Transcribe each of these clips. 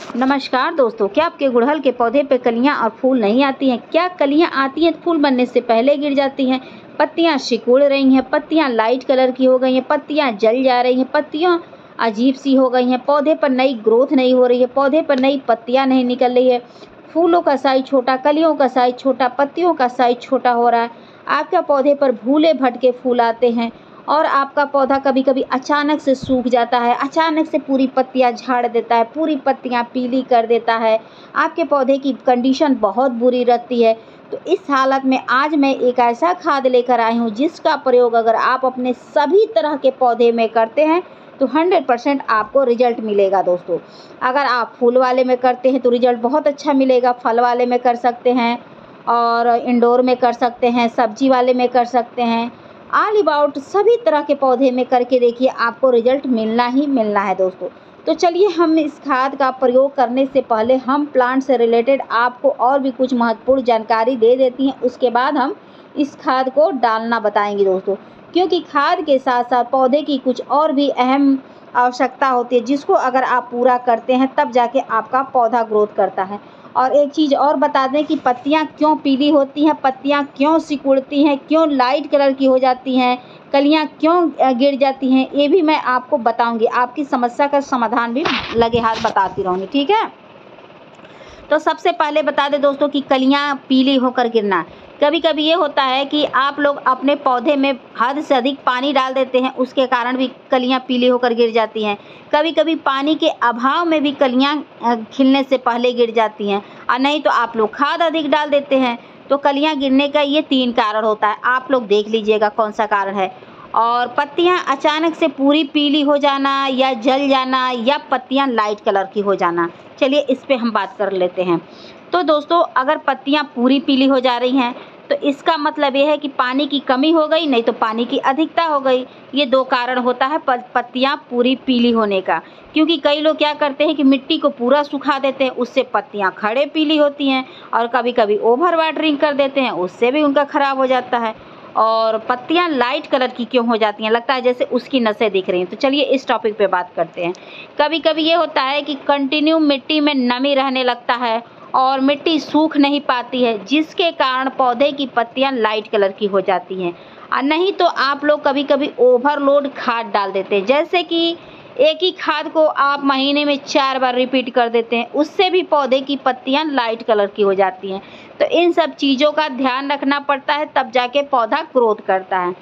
नमस्कार दोस्तों, क्या आपके गुड़हल के पौधे पे कलियां और फूल नहीं आती हैं? क्या कलियां आती हैं तो फूल बनने से पहले गिर जाती हैं? पत्तियां सिकुड़ रही हैं, पत्तियां लाइट कलर की हो गई हैं, पत्तियां जल जा रही हैं, पत्तियां अजीब सी हो गई हैं, पौधे पर नई ग्रोथ नहीं हो रही है, पौधे पर नई पत्तियां नहीं निकल रही है, फूलों का साइज छोटा, कलियों का साइज छोटा, पत्तियों का साइज छोटा हो रहा है, आपके पौधे पर भूले भटके फूल आते हैं और आपका पौधा कभी-कभी अचानक से सूख जाता है, अचानक से पूरी पत्तियाँ झाड़ देता है, पूरी पत्तियाँ पीली कर देता है, आपके पौधे की कंडीशन बहुत बुरी रहती है। तो इस हालत में आज मैं एक ऐसा खाद लेकर आई हूँ जिसका प्रयोग अगर आप अपने सभी तरह के पौधे में करते हैं तो 100% आपको रिजल्ट मिलेगा दोस्तों। अगर आप फूल वाले में करते हैं तो रिजल्ट बहुत अच्छा मिलेगा, फल वाले में कर सकते हैं और इंडोर में कर सकते हैं, सब्जी वाले में कर सकते हैं, ऑल अबाउट सभी तरह के पौधे में करके देखिए, आपको रिजल्ट मिलना ही मिलना है दोस्तों। तो चलिए हम इस खाद का प्रयोग करने से पहले हम प्लांट से रिलेटेड आपको और भी कुछ महत्वपूर्ण जानकारी दे देती हैं, उसके बाद हम इस खाद को डालना बताएंगे दोस्तों। क्योंकि खाद के साथ साथ पौधे की कुछ और भी अहम आवश्यकता होती है जिसको अगर आप पूरा करते हैं तब जाके आपका पौधा ग्रोथ करता है। और एक चीज़ और बता दें कि पत्तियां क्यों पीली होती हैं, पत्तियां क्यों सिकुड़ती हैं, क्यों लाइट कलर की हो जाती हैं, कलियां क्यों गिर जाती हैं, ये भी मैं आपको बताऊंगी। आपकी समस्या का समाधान भी लगे हाथ बताती रहूँगी, ठीक है। तो सबसे पहले बता दें दोस्तों कि कलियां पीली होकर गिरना, कभी कभी ये होता है कि आप लोग अपने पौधे में हद से अधिक पानी डाल देते हैं, उसके कारण भी कलियां पीली होकर गिर जाती हैं। कभी कभी पानी के अभाव में भी कलियां खिलने से पहले गिर जाती हैं, और नहीं तो आप लोग खाद अधिक डाल देते हैं तो कलियां गिरने का ये 3 कारण होता है। आप लोग देख लीजिएगा कौन सा कारण है। और पत्तियां अचानक से पूरी पीली हो जाना या जल जाना या पत्तियां लाइट कलर की हो जाना, चलिए इस पे हम बात कर लेते हैं। तो दोस्तों, अगर पत्तियां पूरी पीली हो जा रही हैं तो इसका मतलब ये है कि पानी की कमी हो गई, नहीं तो पानी की अधिकता हो गई। ये 2 कारण होता है पत्तियां पूरी पीली होने का। क्योंकि कई लोग क्या करते हैं कि मिट्टी को पूरा सुखा देते हैं, उससे पत्तियां खड़े पीली होती हैं, और कभी कभी ओवर वाटरिंग कर देते हैं, उससे भी उनका खराब हो जाता है। और पत्तियां लाइट कलर की क्यों हो जाती हैं, लगता है जैसे उसकी नसें दिख रही हैं। तो चलिए इस टॉपिक पे बात करते हैं। कभी कभी ये होता है कि कंटिन्यू मिट्टी में नमी रहने लगता है और मिट्टी सूख नहीं पाती है, जिसके कारण पौधे की पत्तियां लाइट कलर की हो जाती हैं। और नहीं तो आप लोग कभी कभी ओवरलोड खाद डाल देते हैं, जैसे कि एक ही खाद को आप महीने में 4 बार रिपीट कर देते हैं, उससे भी पौधे की पत्तियां लाइट कलर की हो जाती हैं। तो इन सब चीज़ों का ध्यान रखना पड़ता है, तब जाके पौधा ग्रोथ करता है।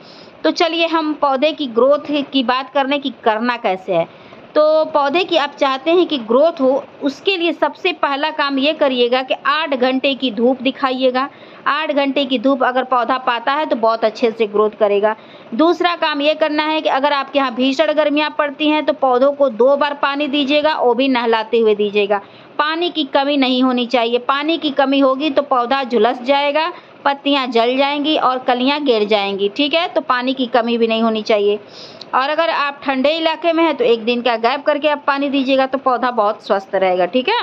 तो चलिए हम पौधे की ग्रोथ की बात करने की करना कैसे है। तो पौधे की आप चाहते हैं कि ग्रोथ हो, उसके लिए सबसे पहला काम ये करिएगा कि 8 घंटे की धूप दिखाइएगा। 8 घंटे की धूप अगर पौधा पाता है तो बहुत अच्छे से ग्रोथ करेगा। दूसरा काम ये करना है कि अगर आपके यहाँ भीषण गर्मियाँ पड़ती हैं तो पौधों को 2 बार पानी दीजिएगा, वो भी नहलाते हुए दीजिएगा। पानी की कमी नहीं होनी चाहिए, पानी की कमी होगी तो पौधा झुलस जाएगा, पत्तियां जल जाएंगी और कलियां गिर जाएंगी, ठीक है। तो पानी की कमी भी नहीं होनी चाहिए। और अगर आप ठंडे इलाके में हैं तो 1 दिन का गैप करके आप पानी दीजिएगा तो पौधा बहुत स्वस्थ रहेगा, ठीक है।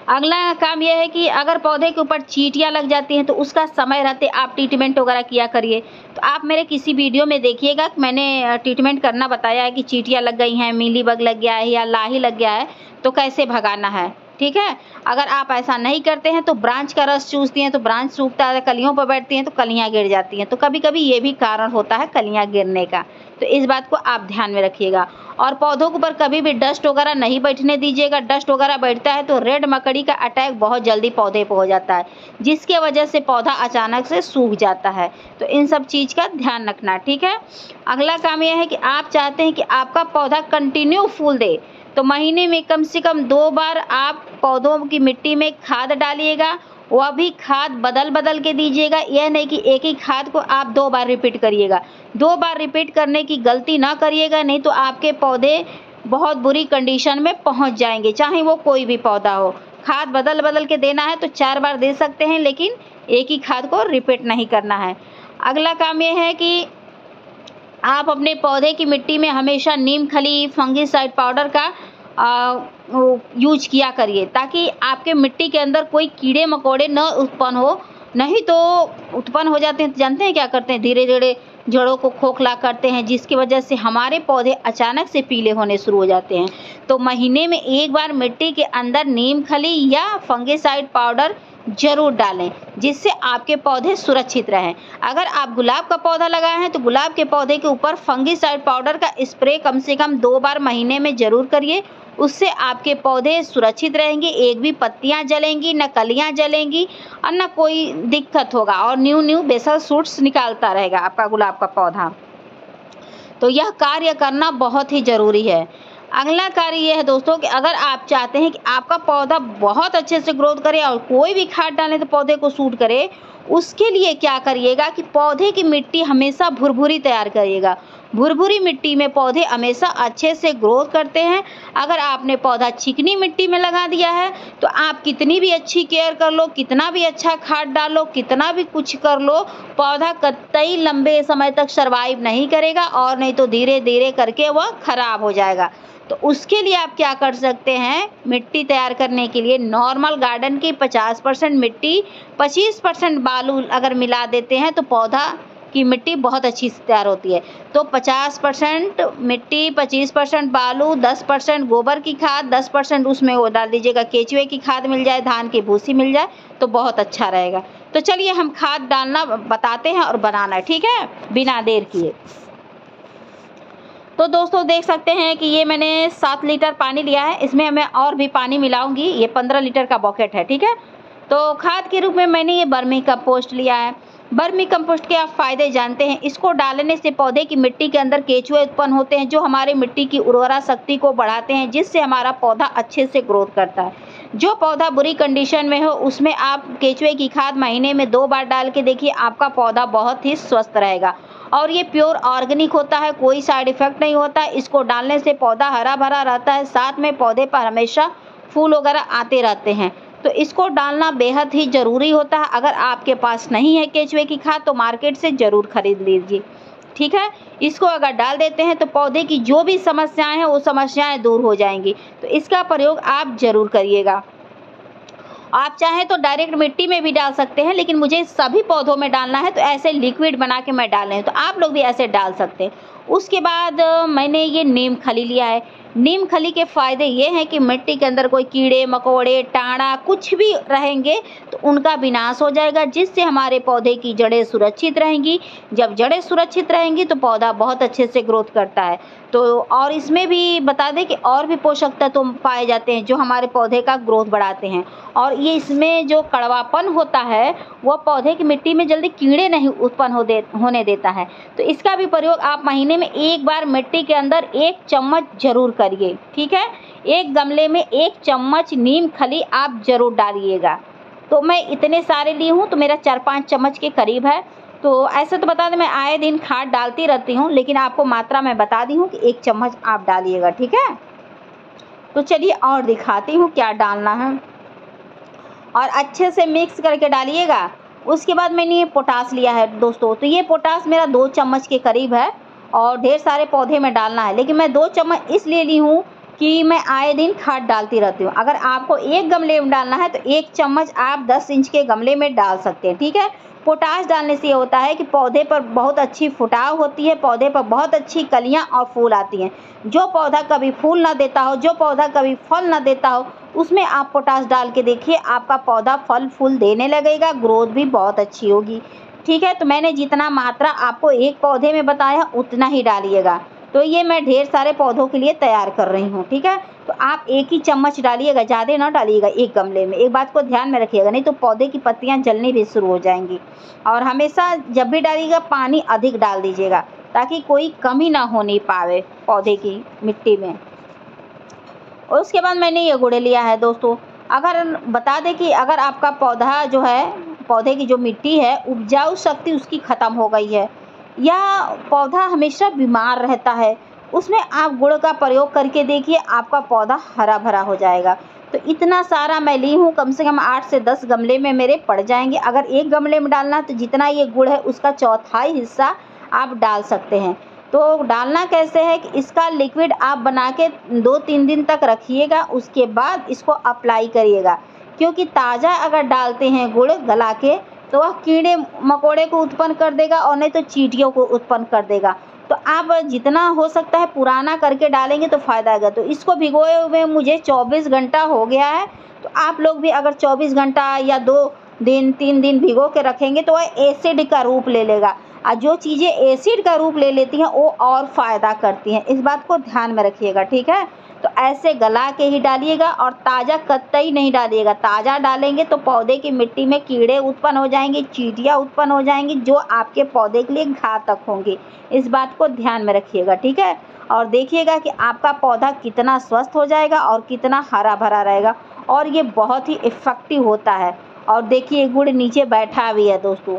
अगला काम यह है कि अगर पौधे के ऊपर चींटियाँ लग जाती हैं तो उसका समय रहते आप ट्रीटमेंट वगैरह किया करिए। तो आप मेरे किसी वीडियो में देखिएगा, मैंने ट्रीटमेंट करना बताया है कि चींटियाँ लग गई हैं, मीलीबग लग गया है या लाही लग गया है तो कैसे भगाना है, ठीक है। अगर आप ऐसा नहीं करते हैं तो ब्रांच का रस चूसती हैं तो ब्रांच सूखता है, कलियों पर बैठती हैं तो कलियां गिर जाती हैं। तो कभी कभी ये भी कारण होता है कलियां गिरने का, तो इस बात को आप ध्यान में रखिएगा। और पौधों के ऊपर कभी भी डस्ट वगैरह नहीं बैठने दीजिएगा। डस्ट वगैरह बैठता है तो रेड मकड़ी का अटैक बहुत जल्दी पौधे पर हो जाता है, जिसके वजह से पौधा अचानक से सूख जाता है। तो इन सब चीज़ का ध्यान रखना, ठीक है। अगला काम यह है कि आप चाहते हैं कि आपका पौधा कंटिन्यू फूल दे, तो महीने में कम से कम 2 बार आप पौधों की मिट्टी में खाद डालिएगा। वह भी खाद बदल बदल के दीजिएगा, यह नहीं कि एक ही खाद को आप 2 बार रिपीट करिएगा। 2 बार रिपीट करने की गलती ना करिएगा, नहीं तो आपके पौधे बहुत बुरी कंडीशन में पहुंच जाएंगे, चाहे वो कोई भी पौधा हो। खाद बदल बदल के देना है तो 4 बार दे सकते हैं, लेकिन एक ही खाद को रिपीट नहीं करना है। अगला काम यह है कि आप अपने पौधे की मिट्टी में हमेशा नीम खली फंगिसाइड पाउडर का यूज किया करिए, ताकि आपके मिट्टी के अंदर कोई कीड़े मकोड़े न उत्पन्न हो। नहीं तो उत्पन्न हो जाते हैं तो जानते हैं क्या करते हैं, धीरे धीरे जड़ों को खोखला करते हैं, जिसकी वजह से हमारे पौधे अचानक से पीले होने शुरू हो जाते हैं। तो महीने में एक बार मिट्टी के अंदर नीम खली या फंगिसाइड पाउडर ज़रूर डालें, जिससे आपके पौधे सुरक्षित रहें। अगर आप गुलाब का पौधा लगाए हैं तो गुलाब के पौधे के ऊपर फंगिसाइड पाउडर का स्प्रे कम से कम 2 बार महीने में ज़रूर करिए। उससे आपके पौधे सुरक्षित रहेंगे, एक भी पत्तियां जलेंगी, न कलियां जलेंगी और न कोई दिक्कत होगा, और न्यू न्यू बेसल शूट्स निकालता रहेगा आपका गुलाब का पौधा। तो यह कार्य करना बहुत ही ज़रूरी है। अगला कार्य यह है दोस्तों कि अगर आप चाहते हैं कि आपका पौधा बहुत अच्छे से ग्रोथ करे और कोई भी खाद डालें तो पौधे को सूट करे, उसके लिए क्या करिएगा कि पौधे की मिट्टी हमेशा भुरभुरी तैयार करिएगा। भुरभुरी मिट्टी में पौधे हमेशा अच्छे से ग्रोथ करते हैं। अगर आपने पौधा चिकनी मिट्टी में लगा दिया है तो आप कितनी भी अच्छी केयर कर लो, कितना भी अच्छा खाद डालो, कितना भी कुछ कर लो, पौधा कतई लंबे समय तक सर्वाइव नहीं करेगा, और नहीं तो धीरे धीरे करके वह खराब हो जाएगा। तो उसके लिए आप क्या कर सकते हैं, मिट्टी तैयार करने के लिए नॉर्मल गार्डन की 50% मिट्टी 25% बालू अगर मिला देते हैं तो पौधा की मिट्टी बहुत अच्छी से तैयार होती है। तो 50% मिट्टी, 25% बालू, 10% गोबर की खाद, 10% उसमें वो डाल दीजिएगा, केचुए की खाद मिल जाए, धान की भूसी मिल जाए तो बहुत अच्छा रहेगा। तो चलिए हम खाद डालना बताते हैं और बनाना, ठीक है, बिना देर किए। तो दोस्तों देख सकते हैं कि ये मैंने 7 लीटर पानी लिया है, इसमें मैं और भी पानी मिलाऊंगी। ये 15 लीटर का बकेट है, ठीक है। तो खाद के रूप में मैंने ये वर्मी कंपोस्ट लिया है। वर्मी कंपोस्ट के आप फायदे जानते हैं। इसको डालने से पौधे की मिट्टी के अंदर केचुए उत्पन्न होते हैं, जो हमारे मिट्टी की उर्वरा शक्ति को बढ़ाते हैं, जिससे हमारा पौधा अच्छे से ग्रोथ करता है। जो पौधा बुरी कंडीशन में हो उसमें आप केचुए की खाद महीने में 2 बार डाल के देखिए, आपका पौधा बहुत ही स्वस्थ रहेगा। और ये प्योर ऑर्गेनिक होता है, कोई साइड इफेक्ट नहीं होता है। इसको डालने से पौधा हरा भरा रहता है, साथ में पौधे पर हमेशा फूल वगैरह आते रहते हैं। तो इसको डालना बेहद ही ज़रूरी होता है। अगर आपके पास नहीं है केचुए की खाद तो मार्केट से ज़रूर खरीद लीजिए, ठीक है। इसको अगर डाल देते हैं तो पौधे की जो भी समस्याएं हैं वो समस्याएं दूर हो जाएंगी। तो इसका प्रयोग आप ज़रूर करिएगा। आप चाहें तो डायरेक्ट मिट्टी में भी डाल सकते हैं, लेकिन मुझे सभी पौधों में डालना है तो ऐसे लिक्विड बना के मैं डाल रही हूँ, तो आप लोग भी ऐसे डाल सकते हैं। उसके बाद मैंने ये नीम खली लिया है। नीम खली के फ़ायदे ये हैं कि मिट्टी के अंदर कोई कीड़े मकोड़े, टाड़ा कुछ भी रहेंगे तो उनका विनाश हो जाएगा, जिससे हमारे पौधे की जड़ें सुरक्षित रहेंगी। जब जड़ें सुरक्षित रहेंगी तो पौधा बहुत अच्छे से ग्रोथ करता है। तो और इसमें भी बता दें कि और भी पोषक तत्व पाए जाते हैं जो हमारे पौधे का ग्रोथ बढ़ाते हैं। और ये इसमें जो कड़वापन होता है वह पौधे की मिट्टी में जल्दी कीड़े नहीं उत्पन्न होने देता है। तो इसका भी प्रयोग आप महीने में 1 बार मिट्टी के अंदर 1 चम्मच ज़रूर करिए, ठीक है। एक गमले में 1 चम्मच नीम खली आप ज़रूर डालिएगा। तो मैं इतने सारे ली हूँ तो मेरा 4-5 चम्मच के करीब है। तो ऐसे तो बता दें मैं आए दिन खाद डालती रहती हूँ, लेकिन आपको मात्रा मैं बता दी हूँ कि 1 चम्मच आप डालिएगा, ठीक है। तो चलिए और दिखाती हूँ क्या डालना है, और अच्छे से मिक्स करके डालिएगा। उसके बाद मैंने ये पोटास लिया है दोस्तों। तो ये पोटास मेरा 2 चम्मच के करीब है, और ढेर सारे पौधे में डालना है, लेकिन मैं 2 चम्मच इसलिए ली हूँ कि मैं आए दिन खाद डालती रहती हूँ। अगर आपको 1 गमले में डालना है तो 1 चम्मच आप 10 इंच के गमले में डाल सकते हैं, ठीक है। पोटास डालने से ये होता है कि पौधे पर बहुत अच्छी फुटाव होती है, पौधे पर बहुत अच्छी कलियां और फूल आती हैं। जो पौधा कभी फूल ना देता हो, जो पौधा कभी फल ना देता हो, उसमें आप पोटास डाल के देखिए, आपका पौधा फल फूल देने लगेगा, ग्रोथ भी बहुत अच्छी होगी, ठीक है। तो मैंने जितना मात्रा आपको एक पौधे में बताया उतना ही डालिएगा। तो ये मैं ढेर सारे पौधों के लिए तैयार कर रही हूँ, ठीक है। तो आप 1 ही चम्मच डालिएगा, ज़्यादा ना डालिएगा एक गमले में। एक बात को ध्यान में रखिएगा, नहीं तो पौधे की पत्तियाँ जलनी भी शुरू हो जाएंगी। और हमेशा जब भी डालिएगा पानी अधिक डाल दीजिएगा, ताकि कोई कमी ना होने पावे पौधे की मिट्टी में। और उसके बाद मैंने ये गुड़ लिया है दोस्तों। अगर बता दें कि अगर आपका पौधा जो है, पौधे की जो मिट्टी है, उपजाऊ शक्ति उसकी ख़त्म हो गई है, या पौधा हमेशा बीमार रहता है, उसमें आप गुड़ का प्रयोग करके देखिए, आपका पौधा हरा भरा हो जाएगा। तो इतना सारा मैं ली हूँ, कम से कम 8 से 10 गमले में मेरे पड़ जाएंगे। अगर एक गमले में डालना तो जितना ये गुड़ है उसका 1/4 हिस्सा आप डाल सकते हैं। तो डालना कैसे है कि इसका लिक्विड आप बना के 2-3 दिन तक रखिएगा, उसके बाद इसको अप्लाई करिएगा। क्योंकि ताज़ा अगर डालते हैं गुड़ गला के तो वह कीड़े मकोड़े को उत्पन्न कर देगा और नहीं तो चींटियों को उत्पन्न कर देगा। तो आप जितना हो सकता है पुराना करके डालेंगे तो फ़ायदा आएगा। तो इसको भिगोए हुए मुझे 24 घंटा हो गया है। तो आप लोग भी अगर 24 घंटा या 2 दिन 3 दिन भिगो के रखेंगे तो वह एसिड का रूप ले लेगा, और जो चीज़ें एसिड का रूप ले लेती हैं वो और फ़ायदा करती हैं। इस बात को ध्यान में रखिएगा, ठीक है। तो ऐसे गला के ही डालिएगा और ताज़ा कतई नहीं डालिएगा। ताज़ा डालेंगे तो पौधे की मिट्टी में कीड़े उत्पन्न हो जाएंगे, चींटियाँ उत्पन्न हो जाएंगी जो आपके पौधे के लिए घातक होंगी। इस बात को ध्यान में रखिएगा, ठीक है। और देखिएगा कि आपका पौधा कितना स्वस्थ हो जाएगा और कितना हरा भरा रहेगा, और ये बहुत ही इफ़ेक्टिव होता है। और देखिए गुड़ नीचे बैठा भी है दोस्तों।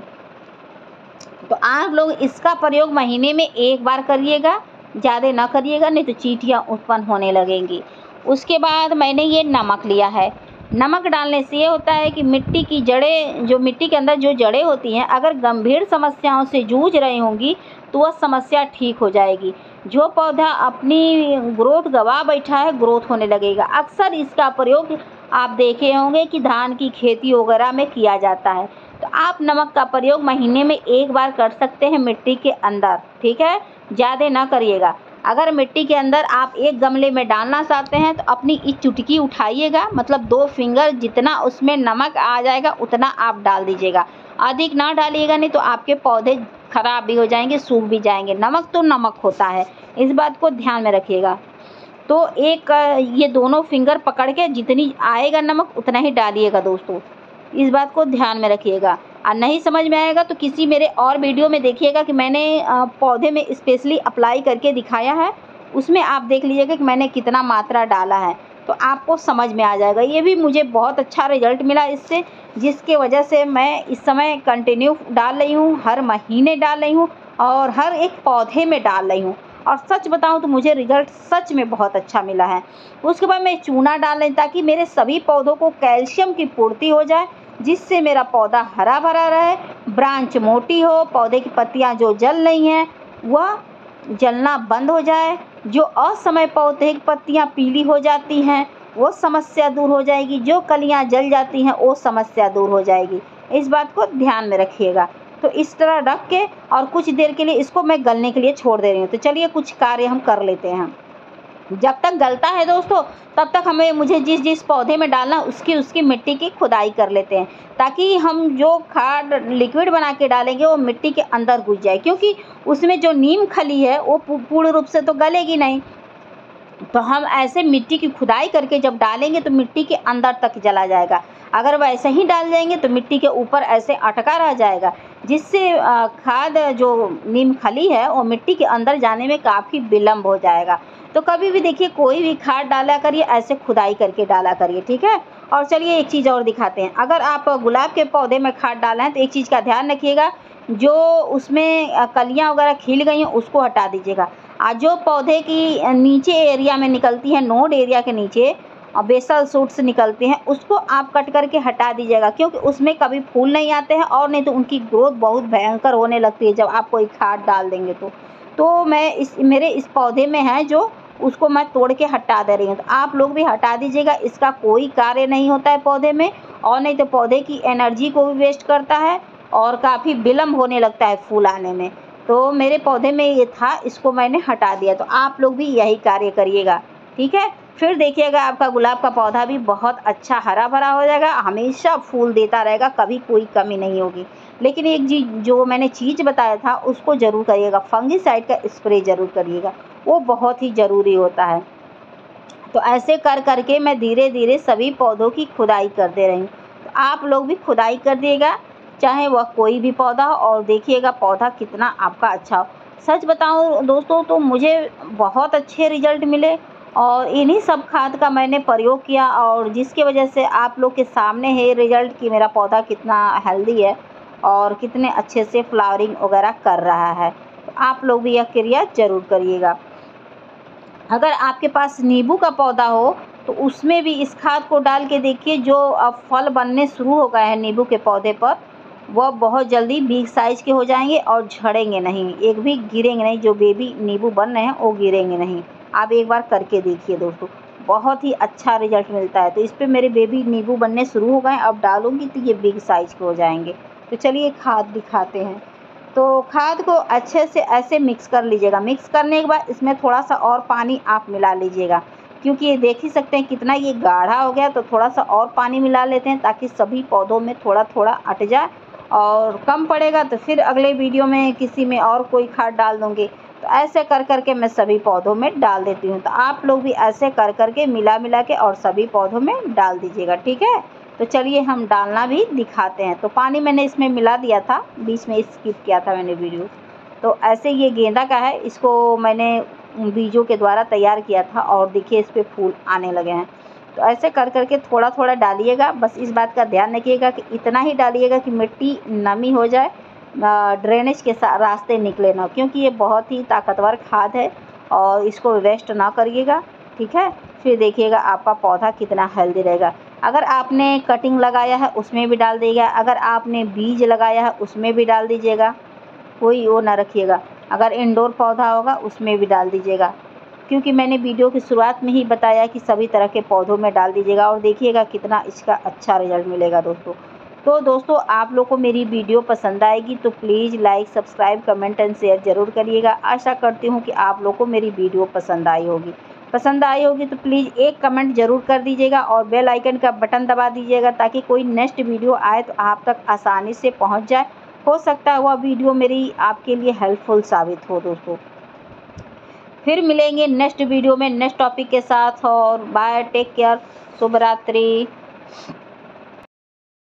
तो आप लोग इसका प्रयोग महीने में 1 बार करिएगा, ज़्यादा ना करिएगा, नहीं तो चींटियाँ उत्पन्न होने लगेंगी। उसके बाद मैंने ये नमक लिया है। नमक डालने से ये होता है कि मिट्टी की जड़ें, जो मिट्टी के अंदर जो जड़ें होती हैं, अगर गंभीर समस्याओं से जूझ रही होंगी तो वह समस्या ठीक हो जाएगी। जो पौधा अपनी ग्रोथ गंवा बैठा है, ग्रोथ होने लगेगा। अक्सर इसका प्रयोग आप देखे होंगे कि धान की खेती वगैरह में किया जाता है। तो आप नमक का प्रयोग महीने में 1 बार कर सकते हैं मिट्टी के अंदर, ठीक है। ज़्यादा ना करिएगा। अगर मिट्टी के अंदर आप एक गमले में डालना चाहते हैं तो अपनी एक चुटकी उठाइएगा, मतलब 2 फिंगर जितना उसमें नमक आ जाएगा उतना आप डाल दीजिएगा। अधिक ना डालिएगा, नहीं तो आपके पौधे खराब भी हो जाएंगे, सूख भी जाएंगे। नमक तो नमक होता है, इस बात को ध्यान में रखिएगा। तो एक ये दोनों फिंगर पकड़ के जितनी आएगा नमक उतना ही डालिएगा दोस्तों। इस बात को ध्यान में रखिएगा। और नहीं समझ में आएगा तो किसी मेरे और वीडियो में देखिएगा कि मैंने पौधे में स्पेशली अप्लाई करके दिखाया है, उसमें आप देख लीजिएगा कि मैंने कितना मात्रा डाला है, तो आपको समझ में आ जाएगा। ये भी मुझे बहुत अच्छा रिजल्ट मिला इससे, जिसके वजह से मैं इस समय कंटिन्यू डाल रही हूँ, हर महीने डाल रही हूँ और हर एक पौधे में डाल रही हूँ। और सच बताऊं तो मुझे रिजल्ट सच में बहुत अच्छा मिला है। उसके बाद मैं चूना डाल रही ताकि मेरे सभी पौधों को कैल्शियम की पूर्ति हो जाए, जिससे मेरा पौधा हरा भरा रहे, ब्रांच मोटी हो, पौधे की पत्तियां जो जल रही हैं वह जलना बंद हो जाए, जो असमय पौधे की पत्तियां पीली हो जाती हैं वो समस्या दूर हो जाएगी, जो कलियां जल जाती हैं वो समस्या दूर हो जाएगी। इस बात को ध्यान में रखिएगा। तो इस तरह रख के और कुछ देर के लिए इसको मैं गलने के लिए छोड़ दे रही हूँ। तो चलिए कुछ कार्य हम कर लेते हैं। जब तक गलता है दोस्तों तब तक मुझे जिस जिस पौधे में डालना उसकी मिट्टी की खुदाई कर लेते हैं, ताकि हम जो खाद लिक्विड बना के डालेंगे वो मिट्टी के अंदर घुस जाए, क्योंकि उसमें जो नीम खली है वो पूर्ण रूप से तो गलेगी नहीं। तो हम ऐसे मिट्टी की खुदाई करके जब डालेंगे तो मिट्टी के अंदर तक चला जाएगा। अगर वैसे ही डाल देंगे तो मिट्टी के ऊपर ऐसे अटका रह जाएगा, जिससे खाद जो नीम खली है वो मिट्टी के अंदर जाने में काफ़ी विलम्ब हो जाएगा। तो कभी भी देखिए कोई भी खाद डाला करिए ऐसे खुदाई करके डाला करिए, ठीक है। और चलिए एक चीज़ और दिखाते हैं। अगर आप गुलाब के पौधे में खाद डालें हैं तो एक चीज़ का ध्यान रखिएगा, जो उसमें कलियाँ वगैरह खिल गई हैं उसको हटा दीजिएगा। जो पौधे की नीचे एरिया में निकलती है, नोड एरिया के नीचे बेसल शूट्स निकलते हैं, उसको आप कट करके हटा दीजिएगा, क्योंकि उसमें कभी फूल नहीं आते हैं और नहीं तो उनकी ग्रोथ बहुत भयंकर होने लगती है जब आप कोई खाद डाल देंगे तो मैं मेरे इस पौधे में है जो उसको मैं तोड़ के हटा दे रही हूँ। तो आप लोग भी हटा दीजिएगा, इसका कोई कार्य नहीं होता है पौधे में, और नहीं तो पौधे की एनर्जी को भी वेस्ट करता है और काफ़ी विलम्ब होने लगता है फूल आने में। तो मेरे पौधे में ये था, इसको मैंने हटा दिया। तो आप लोग भी यही कार्य करिएगा, ठीक है। फिर देखिएगा आपका गुलाब का पौधा भी बहुत अच्छा हरा भरा हो जाएगा, हमेशा फूल देता रहेगा, कभी कोई कमी नहीं होगी। लेकिन एक जो मैंने चीज़ बताया था उसको ज़रूर करिएगा, फंगीसाइड का स्प्रे ज़रूर करिएगा, वो बहुत ही ज़रूरी होता है। तो ऐसे कर करके मैं धीरे धीरे सभी पौधों की खुदाई कर दे रही हूँ। तो आप लोग भी खुदाई कर दिएगा, चाहे वह कोई भी पौधा हो, और देखिएगा पौधा कितना आपका अच्छा हो। सच बताऊँ दोस्तों तो मुझे बहुत अच्छे रिजल्ट मिले, और इन्हीं सब खाद का मैंने प्रयोग किया, और जिसकी वजह से आप लोग के सामने है रिजल्ट कि मेरा पौधा कितना हेल्दी है और कितने अच्छे से फ्लावरिंग वगैरह कर रहा है। तो आप लोग भी यह क्रिया ज़रूर करिएगा। अगर आपके पास नींबू का पौधा हो तो उसमें भी इस खाद को डाल के देखिए, जो अब फल बनने शुरू हो गए हैं नींबू के पौधे पर, वह बहुत जल्दी बिग साइज़ के हो जाएंगे और झड़ेंगे नहीं, एक भी गिरेंगे नहीं। जो बेबी नींबू बन रहे हैं वो गिरेंगे नहीं। आप एक बार करके देखिए दोस्तों, बहुत ही अच्छा रिजल्ट मिलता है। तो इस पर मेरे बेबी नींबू बनने शुरू हो गए, अब डालूंगी तो ये बिग साइज़ के हो जाएंगे। तो चलिए खाद दिखाते हैं। तो खाद को अच्छे से ऐसे मिक्स कर लीजिएगा। मिक्स करने के बाद इसमें थोड़ा-सा और पानी आप मिला लीजिएगा, क्योंकि ये देख ही सकते हैं कितना ये गाढ़ा हो गया। तो थोड़ा-सा और पानी मिला लेते हैं ताकि सभी पौधों में थोड़ा-थोड़ा अट जाए, और कम पड़ेगा तो फिर अगले वीडियो में किसी में और कोई खाद डाल दूँगी। तो ऐसे कर के मैं सभी पौधों में डाल देती हूँ। तो आप लोग भी ऐसे कर के मिला के और सभी पौधों में डाल दीजिएगा, ठीक है? तो चलिए हम डालना भी दिखाते हैं। तो पानी मैंने इसमें मिला दिया था, बीच में स्किप किया था मैंने वीडियो। तो ऐसे ये गेंदा का है, इसको मैंने बीजों के द्वारा तैयार किया था और देखिए इस पे फूल आने लगे हैं। तो ऐसे कर के थोड़ा-थोड़ा डालिएगा। बस इस बात का ध्यान रखिएगा कि इतना ही डालिएगा कि मिट्टी नमी हो जाए, ड्रेनेज के रास्ते निकले ना, क्योंकि ये बहुत ही ताकतवर खाद है और इसको वेस्ट ना करिएगा, ठीक है? फिर देखिएगा आपका पौधा कितना हेल्दी रहेगा। अगर आपने कटिंग लगाया है उसमें भी डाल दीजिएगा, अगर आपने बीज लगाया है उसमें भी डाल दीजिएगा, कोई वो ना रखिएगा। अगर इंडोर पौधा होगा उसमें भी डाल दीजिएगा, क्योंकि मैंने वीडियो की शुरुआत में ही बताया कि सभी तरह के पौधों में डाल दीजिएगा और देखिएगा कितना इसका अच्छा रिजल्ट मिलेगा दोस्तों। तो दोस्तों आप लोग को मेरी वीडियो पसंद आएगी तो please like, subscribe, comment and share ज़रूर करिएगा। आशा करती हूँ कि आप लोग को मेरी वीडियो पसंद आई होगी। पसंद आई होगी तो प्लीज़ एक कमेंट ज़रूर कर दीजिएगा और बेल आइकन का बटन दबा दीजिएगा, ताकि कोई नेक्स्ट वीडियो आए तो आप तक आसानी से पहुँच जाए। हो सकता है वह वीडियो मेरी आपके लिए हेल्पफुल साबित हो दोस्तों। फिर मिलेंगे नेक्स्ट वीडियो में नेक्स्ट टॉपिक के साथ, और बाय, टेक केयर, शुभ रात्रि।